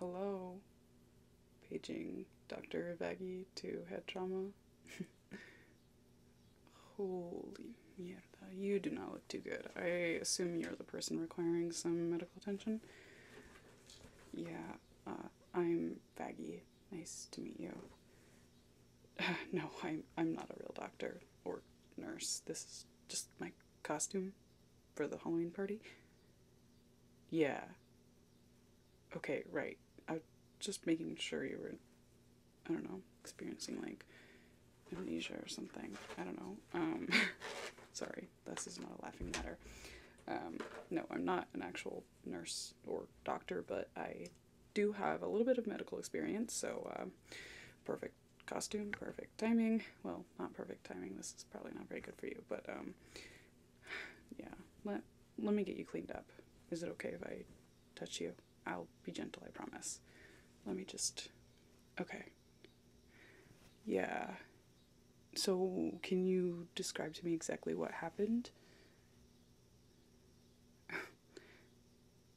Hello. Paging Dr. Vaggie to head trauma. Holy mierda, you do not look too good. I assume you're the person requiring some medical attention? Yeah, I'm Vaggie. Nice to meet you. No, I'm not a real doctor or nurse. This is just my costume for the Halloween party. Yeah. Okay, right. I was just making sure you were, I don't know, experiencing like amnesia or something. I don't know. Sorry, this is not a laughing matter. No, I'm not an actual nurse or doctor, but I do have a little bit of medical experience, so perfect costume, perfect timing. Well, not perfect timing. This is probably not very good for you, but yeah. Let me get you cleaned up. Is it okay if I touch you? I'll be gentle, I promise. Let me just. Okay. Yeah. So, can you describe to me exactly what happened?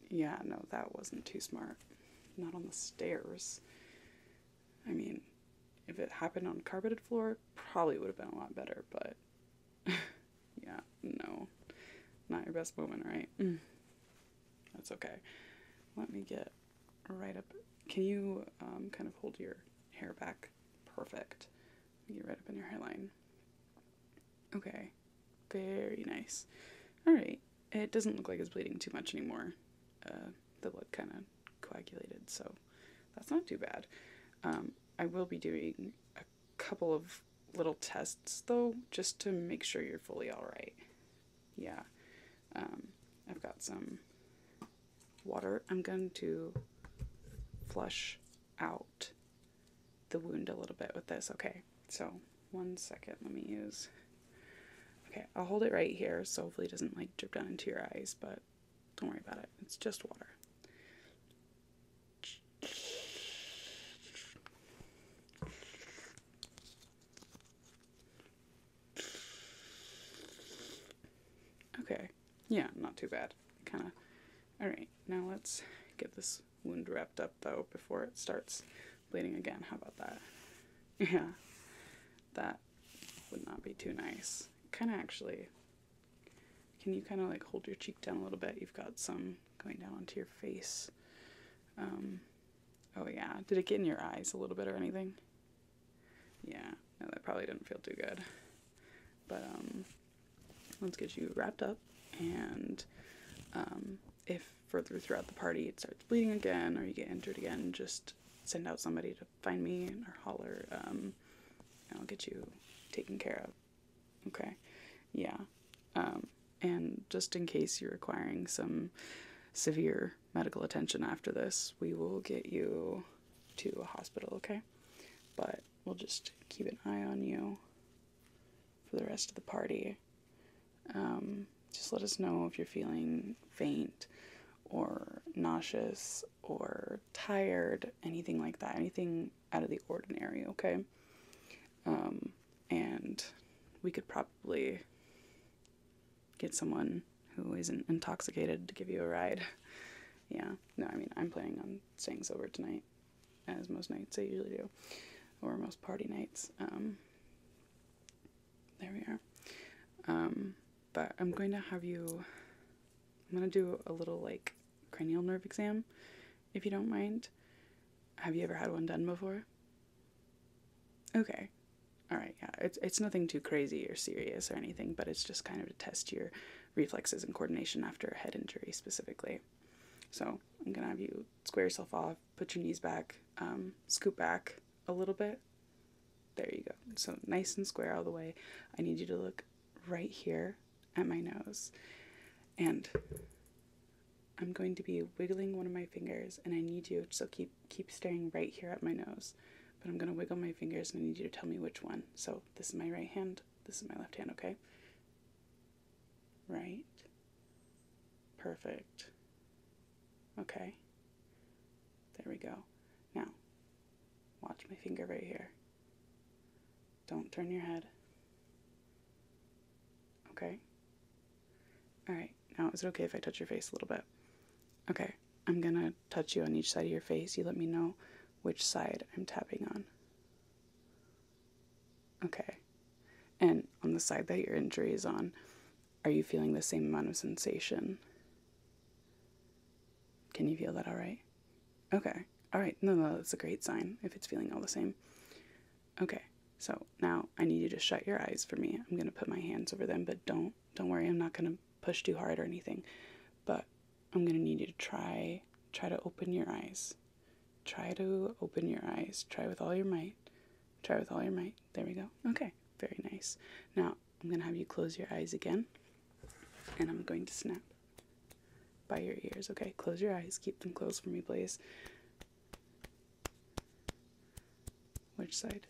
Yeah, no, that wasn't too smart. Not on the stairs. I mean, if it happened on carpeted floor, probably would have been a lot better, but yeah, no. Not your best moment, right? That's okay. Let me get right up. Can you kind of hold your hair back? Perfect. Get right up in your hairline. Okay. Very nice. Alright. It doesn't look like it's bleeding too much anymore. The blood kind of coagulated, so that's not too bad. I will be doing a couple of little tests, though, just to make sure you're fully alright. Yeah. I've got some water. I'm going to flush out the wound a little bit with this. Okay, so 1 second. Let me use. Okay, I'll hold it right here so hopefully it doesn't like drip down into your eyes, but don't worry about it. It's just water. Okay, yeah, not too bad. Kind of. Alright, now let's get this wound wrapped up though before it starts bleeding again. How about that? Yeah, that would not be too nice. Kind of actually. Can you kind of like hold your cheek down a little bit? You've got some going down onto your face. Oh yeah, did it get in your eyes a little bit or anything? Yeah, no, that probably didn't feel too good. But let's get you wrapped up, and if further throughout the party it starts bleeding again or you get injured again, just send out somebody to find me or holler. I'll get you taken care of. Okay, yeah. And just in case you're requiring some severe medical attention after this, we will get you to a hospital, okay? But we'll just keep an eye on you for the rest of the party. Just let us know if you're feeling faint or nauseous or tired, anything like that, anything out of the ordinary, okay? And we could probably get someone who isn't intoxicated to give you a ride. Yeah, no, I mean, I'm planning on staying sober tonight, as most nights I usually do, or most party nights. There we are. But I'm going to do a little, like, cranial nerve exam, if you don't mind. Have you ever had one done before? Okay. Alright, yeah, it's nothing too crazy or serious or anything, but it's just kind of to test your reflexes and coordination after a head injury specifically. So I'm going to have you square yourself off, put your knees back, scoot back a little bit. There you go. So nice and square all the way. I need you to look right here at my nose. And I'm going to be wiggling one of my fingers, and I need you, so keep staring right here at my nose. But I'm going to wiggle my fingers, and I need you to tell me which one. So this is my right hand, this is my left hand, okay? Right. Perfect. Okay. There we go. Now, watch my finger right here. Don't turn your head. Okay? Alright, now is it okay if I touch your face a little bit? Okay, I'm going to touch you on each side of your face. You let me know which side I'm tapping on. Okay. And on the side that your injury is on, are you feeling the same amount of sensation? Can you feel that all right? Okay. All right. No, that's a great sign if it's feeling all the same. Okay. So now I need you to shut your eyes for me. I'm going to put my hands over them, but don't worry. I'm not going to push too hard or anything. But I'm going to need you to try to open your eyes. Try to open your eyes. Try with all your might. Try with all your might. There we go. Okay. Very nice. Now I'm going to have you close your eyes again. And I'm going to snap by your ears. Okay, close your eyes. Keep them closed for me, please. Which side?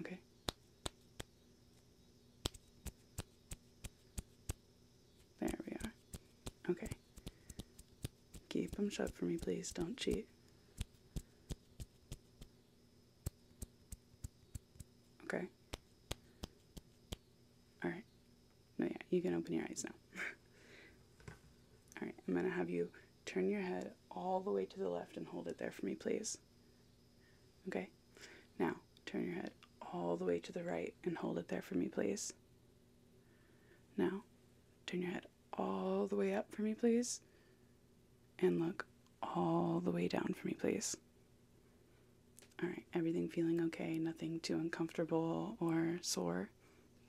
Okay. There we are. Okay. Keep them shut for me, please. Don't cheat. Okay. All right. No, yeah, you can open your eyes now. All right, I'm going to have you turn your head all the way to the left and hold it there for me, please. Okay. Now, turn your head all the way to the right and hold it there for me, please. Now, turn your head all the way up for me, please. And look all the way down for me, please. All right, everything feeling okay? Nothing too uncomfortable or sore?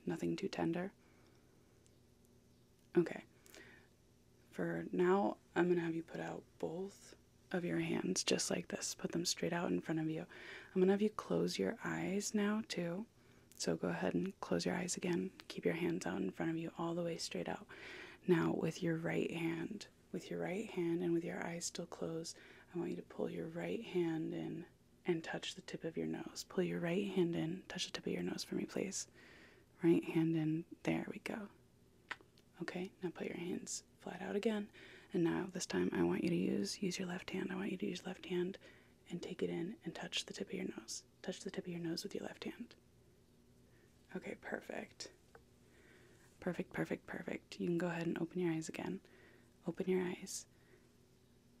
Nothing too tender? Okay. For now, I'm going to have you put out both of your hands just like this. Put them straight out in front of you. I'm going to have you close your eyes now too. So go ahead and close your eyes again. Keep your hands out in front of you all the way straight out. Now with your right hand and with your eyes still closed, I want you to pull your right hand in and touch the tip of your nose. Pull your right hand in, touch the tip of your nose for me, please. Right hand in, there we go. Okay, now put your hands flat out again. And now this time I want you to use your left hand. I want you to use left hand and take it in and touch the tip of your nose. Touch the tip of your nose with your left hand. Okay, perfect. Perfect, perfect, perfect. You can go ahead and open your eyes again. Open your eyes.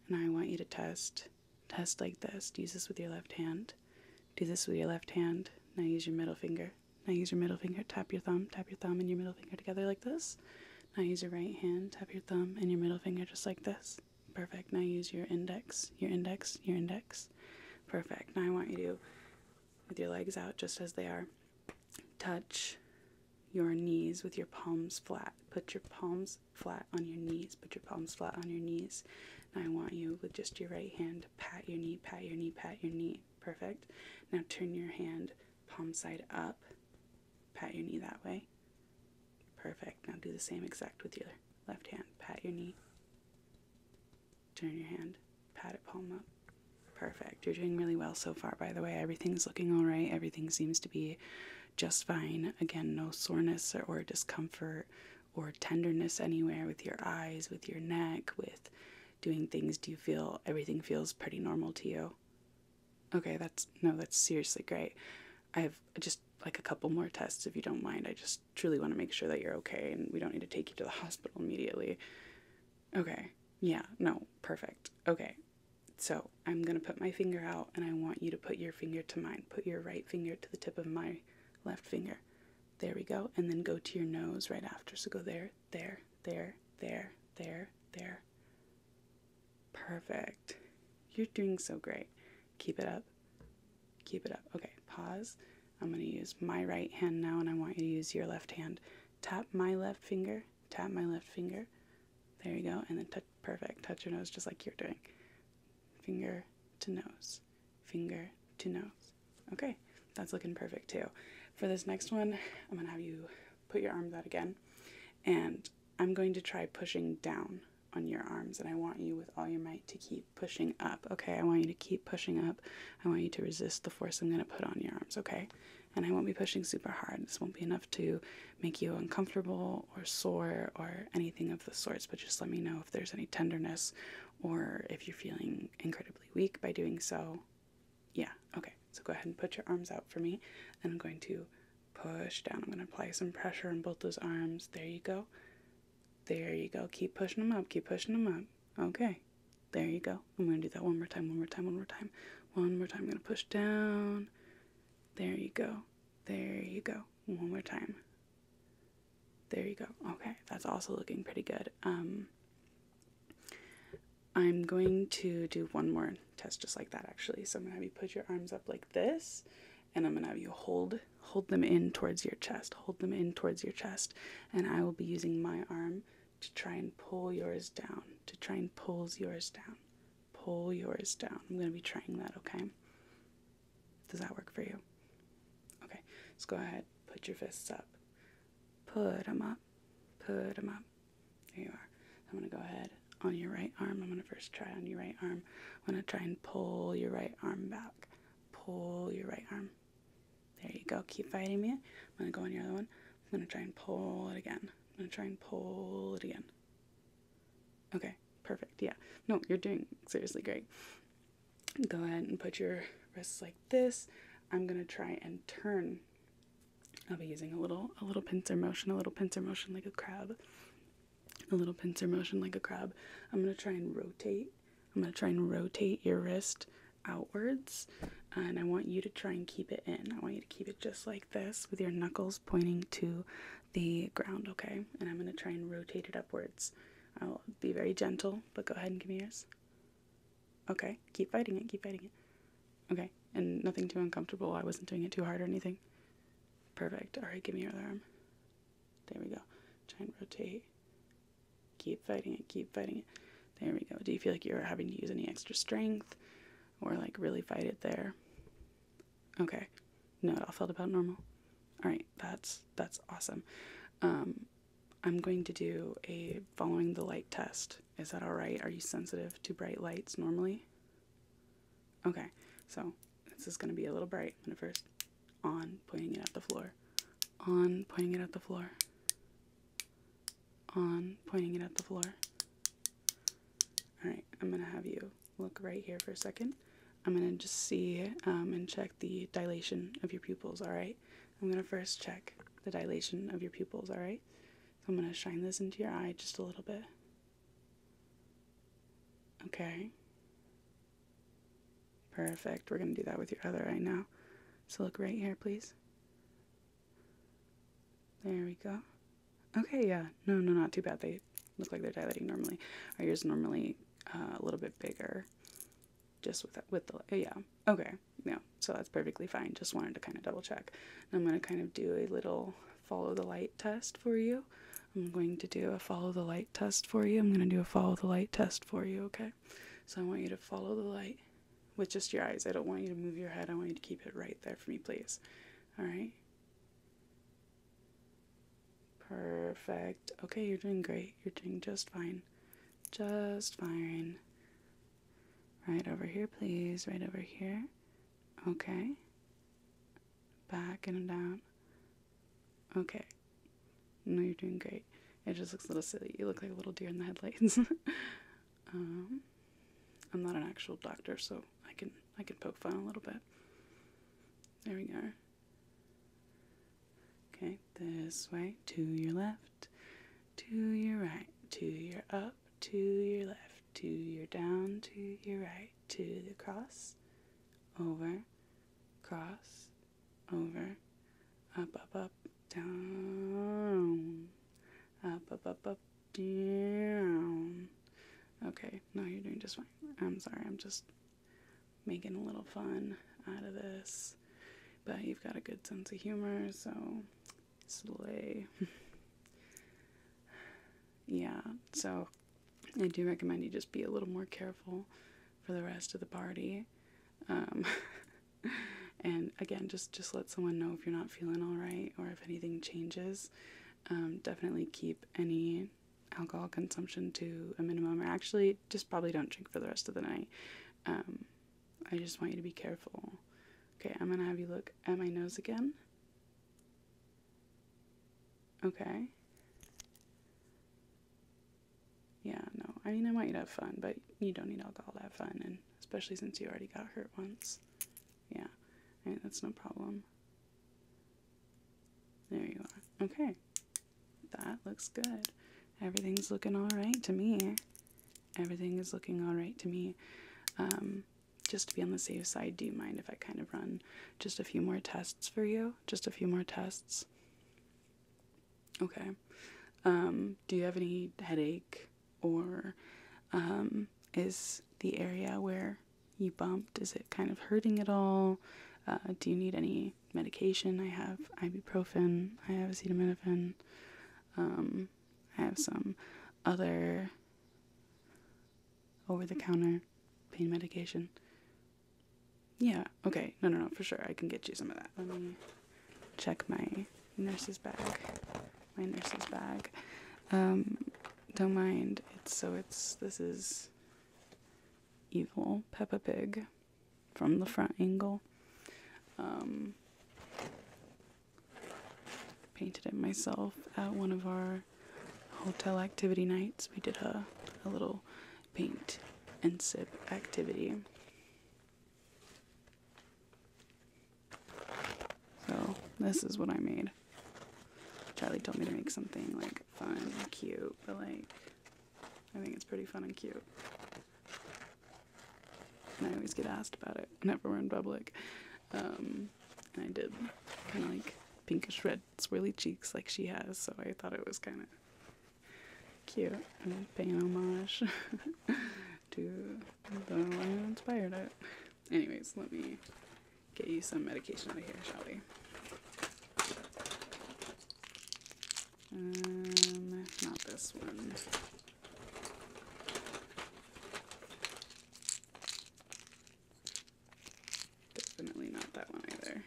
And I want you to test like this. Use this with your left hand. Do this with your left hand. Now use your middle finger. Now use your middle finger. Tap your thumb and your middle finger together like this. Now use your right hand, tap your thumb and your middle finger just like this. Perfect. Now use your index. Perfect. Now I want you to, with your legs out just as they are, touch your knees with your palms flat. Put your palms flat on your knees. Put your palms flat on your knees. Now I want you, with just your right hand, pat your knee, pat your knee, pat your knee. Perfect. Now turn your hand palm side up. Pat your knee that way. Perfect. Now do the same exact with your left hand. Pat your knee. Turn your hand. Pat it palm up. Perfect. You're doing really well so far, by the way. Everything's looking all right. Everything seems to be just fine. Again, no soreness or discomfort or tenderness anywhere with your eyes, with your neck, with doing things. Do you feel everything feels pretty normal to you? Okay, that's seriously great. I have just like a couple more tests if you don't mind. I just truly want to make sure that you're okay and we don't need to take you to the hospital immediately. Okay. Yeah, no, perfect. Okay. So I'm going to put my finger out and I want you to put your finger to mine. Put your right finger to the tip of my left finger. There we go. And then go to your nose right after. So go there, there, there, there, there, there. Perfect. You're doing so great. Keep it up. Keep it up. Okay, pause. I'm going to use my right hand now, and I want you to use your left hand. Tap my left finger. Tap my left finger. There you go. And then touch. Perfect. Touch your nose just like you're doing. Finger to nose. Finger to nose. Okay, that's looking perfect too. For this next one, I'm going to have you put your arms out again, and I'm going to try pushing down on your arms, and I want you with all your might to keep pushing up. Okay, I want you to keep pushing up. I want you to resist the force I'm going to put on your arms, okay? And I won't be pushing super hard. This won't be enough to make you uncomfortable or sore or anything of the sorts, but just let me know if there's any tenderness or if you're feeling incredibly weak by doing so. Yeah, okay. So go ahead and put your arms out for me, and I'm going to push down. I'm going to apply some pressure on both those arms. There you go. There you go. Keep pushing them up. Keep pushing them up. Okay. There you go. I'm going to do that one more time, one more time, one more time. One more time. I'm going to push down. There you go. There you go. One more time. There you go. Okay. That's also looking pretty good. I'm going to do one more test just like that, actually. So I'm going to have you put your arms up like this, and I'm going to have you hold them in towards your chest. Hold them in towards your chest, and I will be using my arm to try and pull yours down. To try and pull yours down. Pull yours down. I'm going to be trying that, okay? Does that work for you? Okay. Let's go ahead. Put your fists up. Put them up. Put them up. There you are. I'm going to go ahead on your right arm. I'm going to first try on your right arm. I'm going to try and pull your right arm back. Pull your right arm. There you go. Keep fighting me. I'm going to go on your other one. I'm going to try and pull it again. I'm going to try and pull it again. Okay. Perfect. Yeah. No, you're doing seriously great. Go ahead and put your wrists like this. I'm going to try and turn. I'll be using a little pincer motion like a crab. A little pincer motion like a crab. I'm going to try and rotate. I'm going to try and rotate your wrist outwards, and I want you to try and keep it in. I want you to keep it just like this with your knuckles pointing to the ground, okay? And I'm going to try and rotate it upwards. I'll be very gentle, but go ahead and give me yours. Okay, keep fighting it, keep fighting it. Okay, and nothing too uncomfortable. I wasn't doing it too hard or anything. Perfect. All right, give me your other arm. There we go. Try and rotate. Keep fighting it, keep fighting it. There we go. Do you feel like you're having to use any extra strength or like really fight it there? Okay. No, it all felt about normal. All right, that's awesome. I'm going to do a following the light test. Is that all right? Are you sensitive to bright lights normally? Okay, so this is going to be a little bright. I'm going to first on, pointing it at the floor. On, pointing it at the floor. On, pointing it at the floor. Alright, I'm going to have you look right here for a second. I'm going to just see and check the dilation of your pupils, alright? I'm going to first check the dilation of your pupils, alright? So I'm going to shine this into your eye just a little bit. Okay. Perfect. We're going to do that with your other eye now. So look right here, please. There we go. Okay, yeah. No, not too bad. They look like they're dilating normally. Are yours normally a little bit bigger? Just with the yeah. Okay, yeah. So that's perfectly fine. Just wanted to kind of double check. And I'm going to kind of do a little follow the light test for you. I'm going to do a follow the light test for you. I'm going to do a follow the light test for you, okay? So I want you to follow the light with just your eyes. I don't want you to move your head. I want you to keep it right there for me, please. All right? Perfect. Okay, you're doing great. You're doing just fine. Just fine. Right over here, please. Right over here. Okay. Back and down. Okay. No, you're doing great. It just looks a little silly. You look like a little deer in the headlights. I'm not an actual doctor, so I can poke fun a little bit. There we go. Okay, this way, to your left, to your right, to your up, to your left, to your down, to your right, to the cross, over, cross, over, up, down, up, down. Okay, no, you're doing just fine. I'm sorry, I'm just making a little fun out of this. But you've got a good sense of humor, so slay. Yeah, so I do recommend you just be a little more careful for the rest of the party. And again, just let someone know if you're not feeling all right or if anything changes. Definitely keep any alcohol consumption to a minimum, or actually just probably don't drink for the rest of the night. I just want you to be careful. Okay, I'm going to have you look at my nose again. Okay. Yeah, no, I mean, I want you to have fun, but you don't need alcohol to have fun, and especially since you already got hurt once. Yeah, I mean, that's no problem. There you are. Okay, that looks good. Everything's looking alright to me. Everything is looking alright to me. Just to be on the safe side, do you mind if I kind of run just a few more tests for you? Just a few more tests? Okay. Do you have any headache, or is the area where you bumped, is it kind of hurting at all? Do you need any medication? I have ibuprofen, I have acetaminophen, I have some other over-the-counter pain medication. Yeah, okay, no, for sure, I can get you some of that. Let me check my nurse's bag. Don't mind, this is evil Peppa Pig from the front angle. Painted it myself at one of our hotel activity nights. We did a little paint and sip activity. So this is what I made. Charlie told me to make something like fun and cute, but like I think it's pretty fun and cute. And I always get asked about it whenever we're in public. And I did kind of like pinkish red swirly cheeks like she has, so I thought it was kind of cute and paying homage to the one who inspired it. Anyways, let me get you some medication out of here, shall we? Not this one. Definitely not that one either.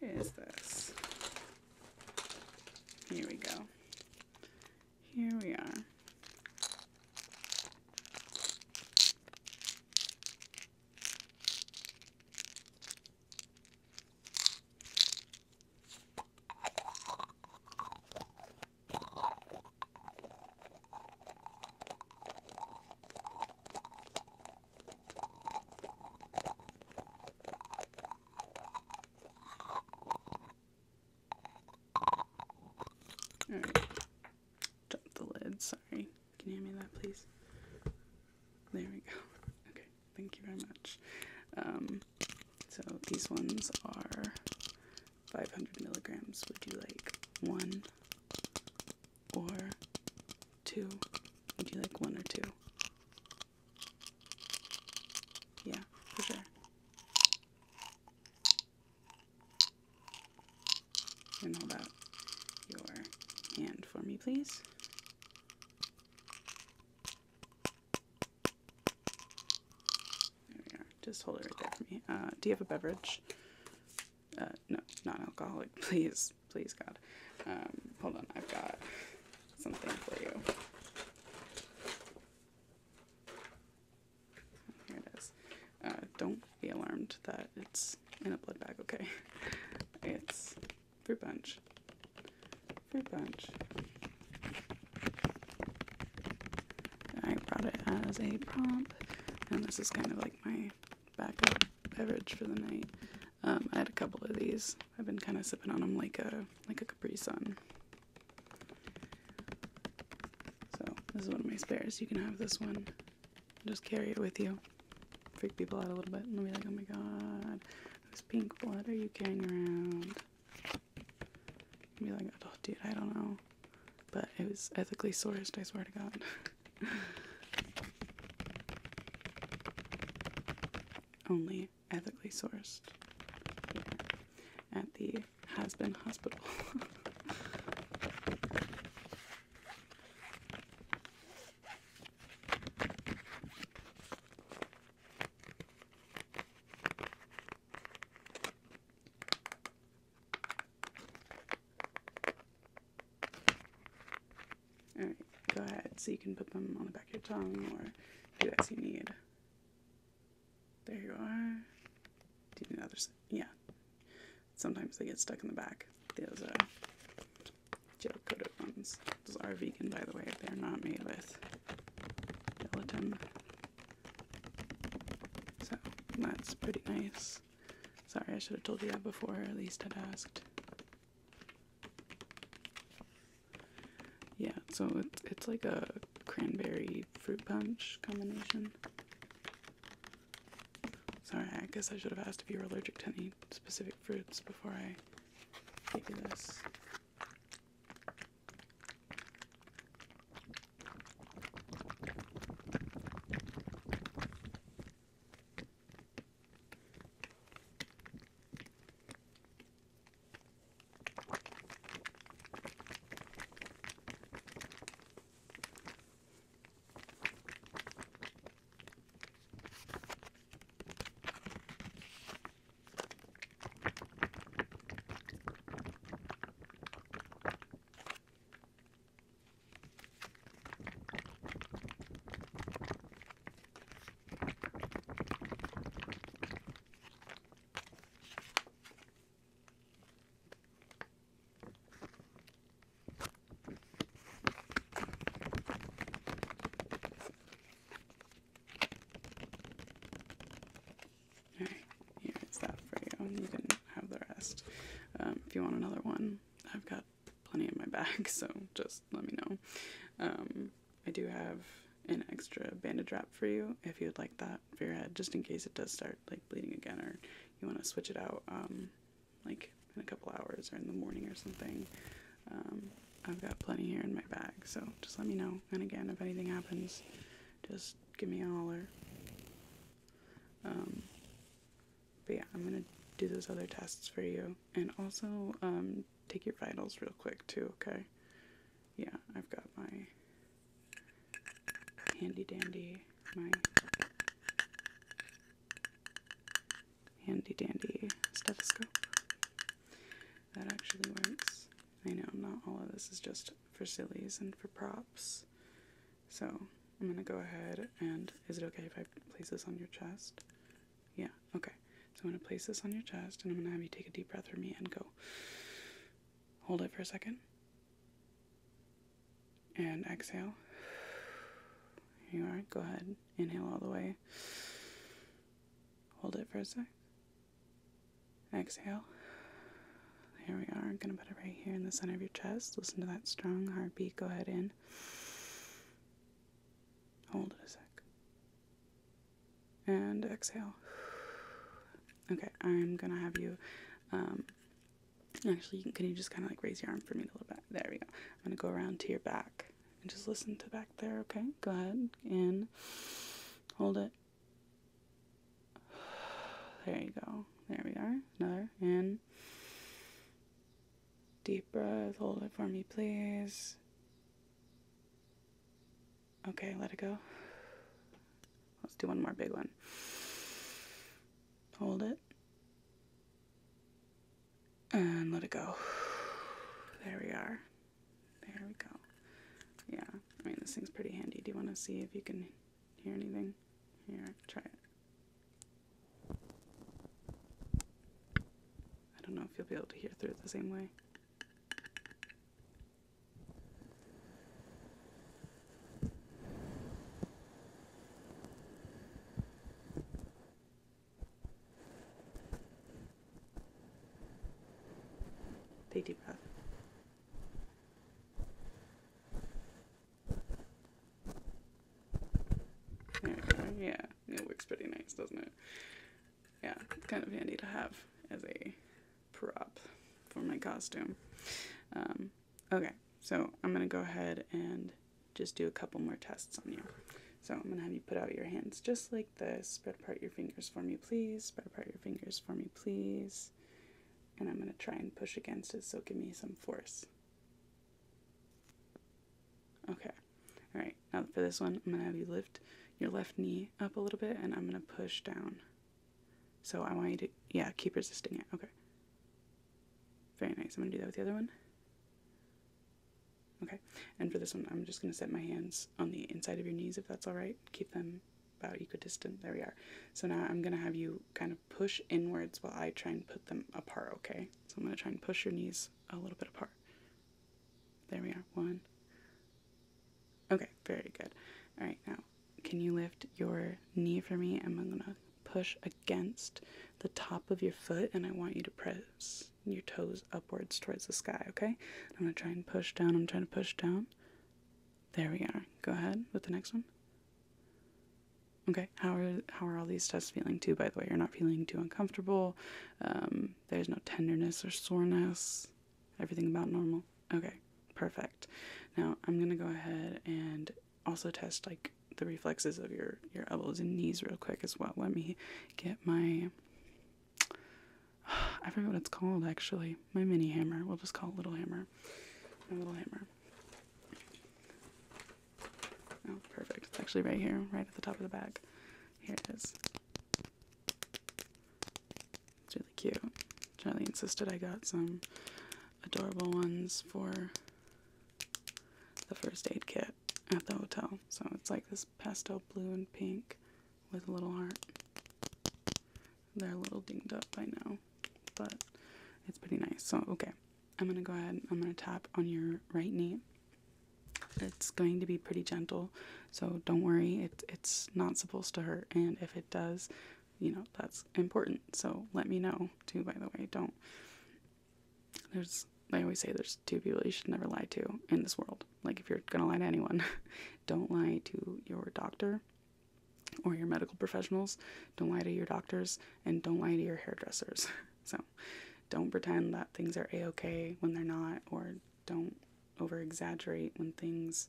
Where is this? Here we go. Here we are. Alright, drop the lid, sorry. Can you hand me that, please? There we go. Okay, thank you very much. So these ones are 500 milligrams. Would you like one or two? Would you like one or two? Yeah, for sure. And hold out your hand for me, please. There we are. Just hold it right there for me. Do you have a beverage? No, not alcoholic. Please, please, God. Hold on, I've got something for you. Here it is. Don't be alarmed that it's in a blood bag, okay? It's fruit punch. Fruit punch. I brought it as a prompt, and this is kind of like my backup beverage for the night. I had a couple of these. I've been kind of sipping on them like a Capri Sun. So this is one of my spares. You can have this one. Just carry it with you. Freak people out a little bit, and they'll be like, "Oh my God, whose pink blood are you carrying around?" And be like, "Oh, dude, I don't know, but it was ethically sourced. I swear to God." Only ethically sourced here at the Hazbin Hospital. Alright, go ahead, so you can put them on the back of your tongue or do as you need. There you are. Do you need the other side? Yeah. Sometimes they get stuck in the back. Those gel-coated ones. Those are vegan, by the way. They're not made with gelatin. So, that's pretty nice. Sorry, I should have told you that before, or at least had asked. Yeah, so it's like a cranberry fruit punch combination. Sorry, I guess I should have asked if you were allergic to any specific fruits before I gave you this. You can have the rest. If you want another one, I've got plenty in my bag, so just let me know. I do have an extra bandage wrap for you if you'd like that for your head, just in case it does start like bleeding again, or you want to switch it out like in a couple hours or in the morning or something. I've got plenty here in my bag, so just let me know. And again, if anything happens, just give me a holler. But yeah, I'm gonna do those other tests for you, and also take your vitals real quick too, okay? Yeah, I've got my handy dandy stethoscope. That actually works. I know not all of this is just for sillies and for props. So I'm gonna go ahead and, is it okay if I place this on your chest? Yeah, okay. So I'm going to place this on your chest, and I'm going to have you take a deep breath for me and go. Hold it for a second. And exhale. Here you are. Go ahead. Inhale all the way. Hold it for a sec. Exhale. Here we are. I'm going to put it right here in the center of your chest. Listen to that strong heartbeat. Go ahead in. Hold it a sec. And exhale. Okay, I'm gonna have you, actually, can you just kind of like raise your arm for me a little bit? There we go. I'm gonna go around to your back and just listen to back there, okay? Go ahead, in, hold it. There you go. There we are. Another, in. Deep breath, hold it for me, please. Okay, let it go. Let's do one more big one. Hold it. And let it go. There we are. There we go. Yeah, I mean, this thing's pretty handy. Do you want to see if you can hear anything? Here, try it. I don't know if you'll be able to hear through it the same way. Take a deep breath. There we go. Yeah, it looks pretty nice, doesn't it? Yeah, it's kind of handy to have as a prop for my costume. Okay, so I'm going to go ahead and just do a couple more tests on you. So I'm going to have you put out your hands just like this. Spread apart your fingers for me, please. Spread apart your fingers for me, please. And I'm going to try and push against it, so give me some force. Okay. All right. Now for this one, I'm going to have you lift your left knee up a little bit, and I'm going to push down. So I want you to, yeah, keep resisting it. Okay. Very nice. I'm going to do that with the other one. Okay. And for this one, I'm just going to set my hands on the inside of your knees, if that's all right. Keep them about equidistant. There we are. So now I'm going to have you kind of push inwards while I try and put them apart, okay? So I'm going to try and push your knees a little bit apart. There we are. One. Okay, very good. All right, now, can you lift your knee for me? I'm going to push against the top of your foot, and I want you to press your toes upwards towards the sky, okay? I'm going to try and push down. I'm trying to push down. There we are. Go ahead with the next one. Okay, how are all these tests feeling too, by the way? You're not feeling too uncomfortable. There's no tenderness or soreness. Everything about normal. Okay, perfect. Now I'm gonna go ahead and also test like the reflexes of your elbows and knees real quick as well. Let me get my I forget what it's called actually. My mini hammer. We'll just call it little hammer. My little hammer. Oh, perfect. It's actually right here, right at the top of the bag. Here it is. It's really cute. Charlie insisted I got some adorable ones for the first aid kit at the hotel. So it's like this pastel blue and pink with a little heart. They're a little dinged up by now, but it's pretty nice. So, okay. I'm going to go ahead, I'm going to tap on your right knee. It's going to be pretty gentle, so don't worry, it's not supposed to hurt, and if it does, you know, that's important, so let me know, too, by the way. I always say there's two people you should never lie to in this world. Like, if you're gonna lie to anyone, don't lie to your doctor or your medical professionals, don't lie to your doctors, and don't lie to your hairdressers. So, don't pretend that things are a-okay when they're not, or don't over-exaggerate when things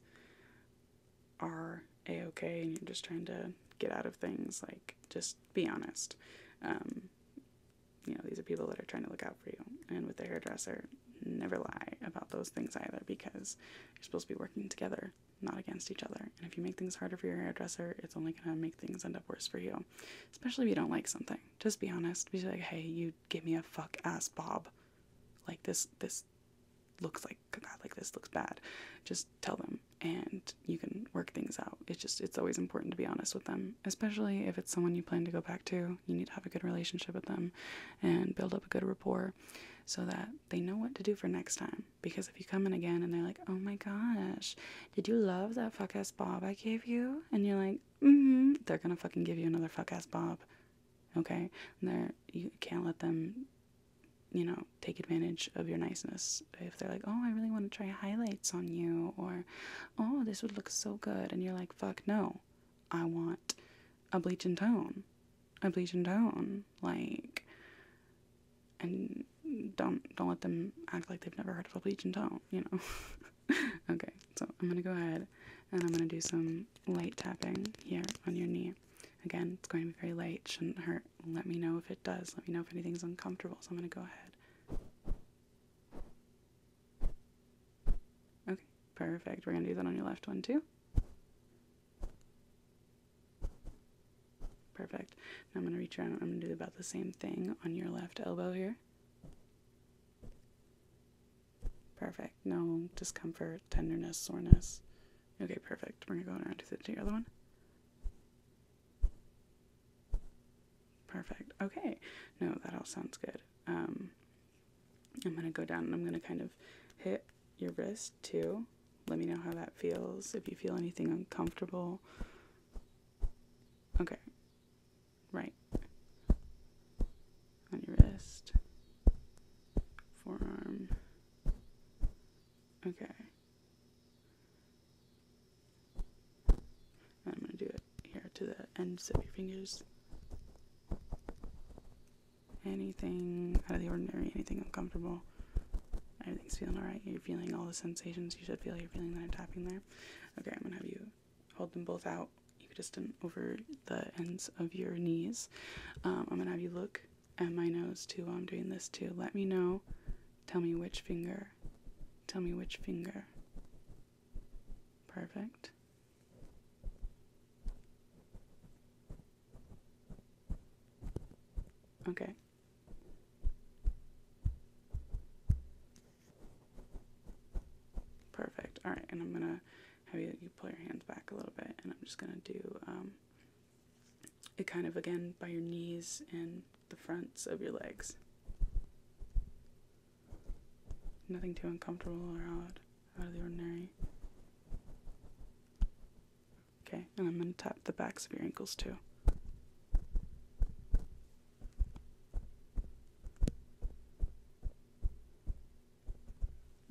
are a-okay and you're just trying to get out of things. Like, just be honest. You know, these are people that are trying to look out for you. And with the hairdresser, never lie about those things either, because you're supposed to be working together, not against each other. And if you make things harder for your hairdresser, it's only going to make things end up worse for you. Especially if you don't like something. Just be honest. Be like, hey, you give me a fuck-ass bob. Like, this looks like, God, like this looks bad. Just tell them, and you can work things out. It's always important to be honest with them, especially if it's someone you plan to go back to. You need to have a good relationship with them and build up a good rapport so that they know what to do for next time. Because if you come in again and they're like, oh my gosh, did you love that fuck-ass bob I gave you? And you're like, they're gonna fucking give you another fuck-ass bob. Okay? And you can't let them, you know, take advantage of your niceness. If they're like, oh, I really want to try highlights on you, or, oh, this would look so good, and you're like, fuck no, I want a bleach and tone, like, and don't let them act like they've never heard of a bleach and tone, you know. Okay, so I'm gonna go ahead and I'm gonna do some light tapping here on your knee. Again, it's going to be very light, shouldn't hurt. Let me know if it does. Let me know if anything's uncomfortable. So I'm going to go ahead. Okay, perfect. We're going to do that on your left one too. Perfect. Now I'm going to reach around. I'm going to do about the same thing on your left elbow here. Perfect. No discomfort, tenderness, soreness. Okay, perfect. We're going to go around to the other one. Perfect. Okay. No, that all sounds good. I'm going to go down and I'm going to kind of hit your wrist too. Let me know how that feels. If you feel anything uncomfortable. Okay. Right. On your wrist. Forearm. Okay. And I'm going to do it here to the ends of your fingers. Anything out of the ordinary, anything uncomfortable. Everything's feeling alright. You're feeling all the sensations you should feel. You're feeling that tapping there. Okay, I'm going to have you hold them both out, equidistant over the ends of your knees. I'm going to have you look at my nose too while I'm doing this too. Let me know. Tell me which finger. Tell me which finger. Perfect. Okay. Perfect. All right, and I'm going to have you pull your hands back a little bit, and I'm just going to do it kind of, again, by your knees and the fronts of your legs. Nothing too uncomfortable or out of the ordinary. Okay, and I'm going to tap the backs of your ankles too.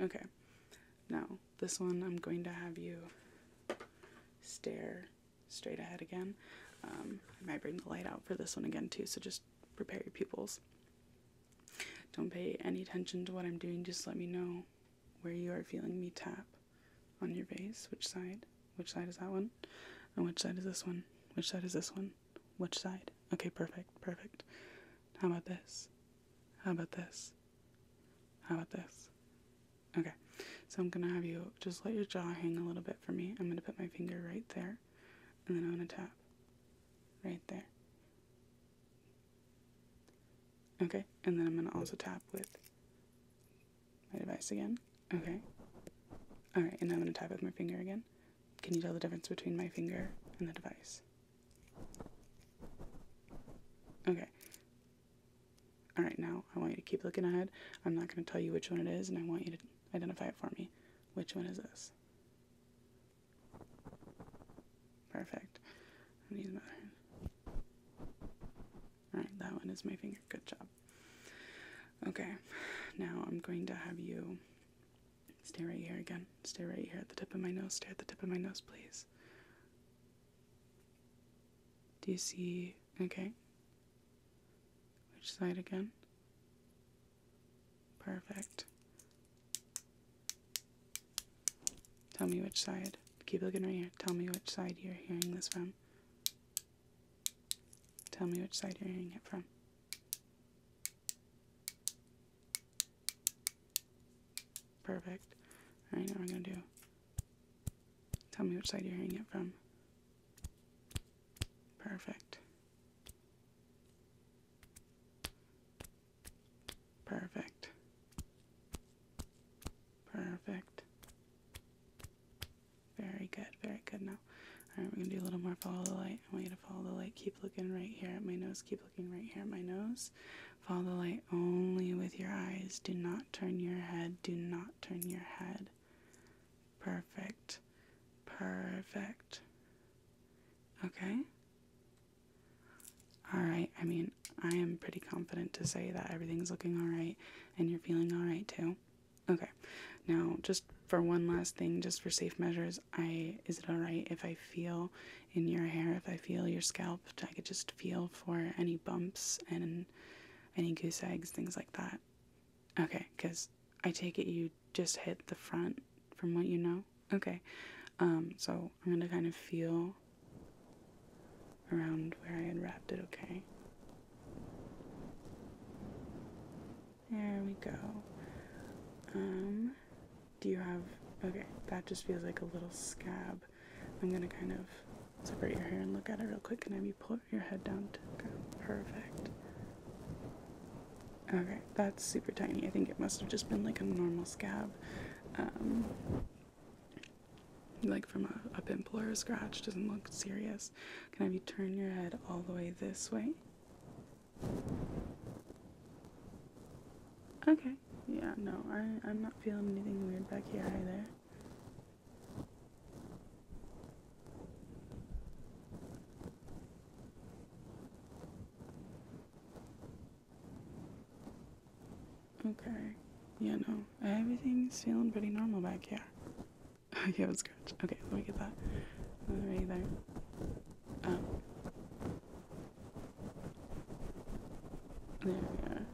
Okay, now this one I'm going to have you stare straight ahead again. I might bring the light out for this one again too, so just prepare your pupils. Don't pay any attention to what I'm doing, just let me know where you are feeling me tap on your face. Which side? Which side is that one? And which side is this one? Which side is this one? Which side? Okay, perfect, perfect. How about this? How about this? How about this? Okay, so I'm gonna have you just let your jaw hang a little bit for me. I'm gonna put my finger right there, and then I'm gonna tap right there. Okay, and then I'm gonna also tap with my device again. Okay. Alright, and now I'm gonna tap with my finger again. Can you tell the difference between my finger and the device? Okay. Alright, now I want you to keep looking ahead. I'm not going to tell you which one it is, and I want you to identify it for me. Which one is this? Perfect. I'm gonna use my other hand. Alright, that one is my finger. Good job. Okay, now I'm going to have you stay right here again. Stay right here at the tip of my nose. Stay at the tip of my nose, please. Do you see? Okay. Which side again? Perfect. Tell me which side. Keep looking right here. Tell me which side you're hearing this from. Tell me which side you're hearing it from. Perfect. Alright, now we're going to do. Tell me which side you're hearing it from. Perfect. Perfect. Perfect. Very good, very good. Now, alright, we're going to do a little more follow the light. I want you to follow the light. Keep looking right here at my nose. Keep looking right here at my nose. Follow the light only with your eyes. Do not turn your head. Do not turn your head. Perfect. Perfect. Okay? Alright, I mean, I am pretty confident to say that everything's looking alright and you're feeling alright too. Okay, now just for one last thing, just for safe measures, is it alright if I feel in your hair, if I feel your scalp, I could just feel for any bumps and any goose eggs, things like that? Okay, because I take it you just hit the front from what you know? Okay, so I'm going to kind of feel around where I had wrapped it, okay? There we go. Do you have, okay, that just feels like a little scab. I'm gonna kind of separate your hair and look at it real quick. Can I have you put your head down to the ground? Perfect. Okay, that's super tiny. I think it must have just been like a normal scab. Like from a pimple or a scratch. Doesn't look serious. Can I have you turn your head all the way this way? Okay. Yeah, no, I'm not feeling anything weird back here either. Okay. Yeah, no, everything's feeling pretty normal back here. You have a scratch. Okay, let me get that. Right there. There we are.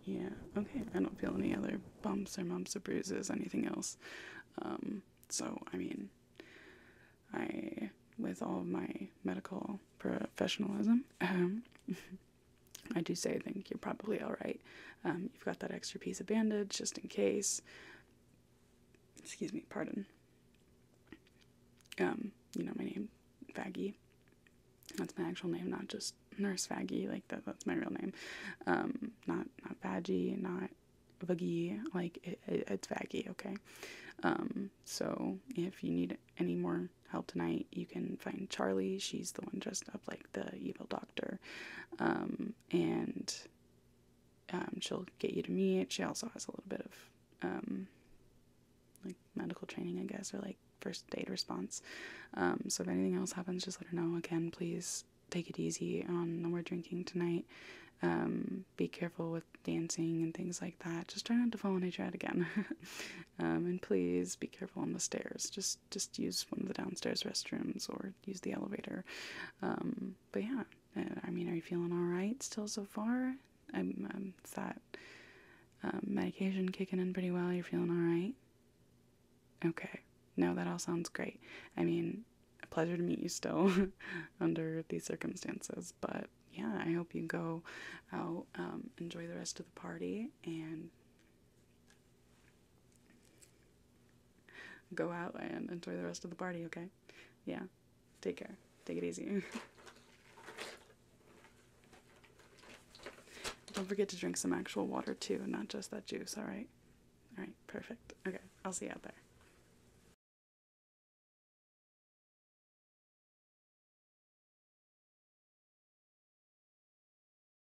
Yeah, okay. I don't feel any other bumps or mumps or bruises, anything else. So, I mean, with all of my medical professionalism, I do say I think you're probably alright. You've got that extra piece of bandage just in case. Excuse me, pardon. You know my name, Vaggie. That's my actual name, not just Nurse Vaggie, like that's my real name. Not Vaggie, not Vaggie, like it's Vaggie, okay? So if you need any more help tonight, you can find Charlie. She's the one dressed up like the evil doctor. And she'll get you to meet. She also has a little bit of like medical training, I guess, or like first aid response. So if anything else happens, just let her know. Again, please take it easy on no more drinking tonight. Be careful with dancing and things like that. Just try not to fall on a tread again. And please be careful on the stairs. Just use one of the downstairs restrooms or use the elevator. But yeah, I mean, are you feeling all right still so far? Is that medication kicking in pretty well? You're feeling all right? Okay. No, that all sounds great. I mean, a pleasure to meet you still under these circumstances. But yeah, I hope you go out, enjoy the rest of the party, and go out and enjoy the rest of the party, okay? Yeah. Take care. Take it easy. Don't forget to drink some actual water too, not just that juice, alright? Alright, perfect. Okay, I'll see you out there.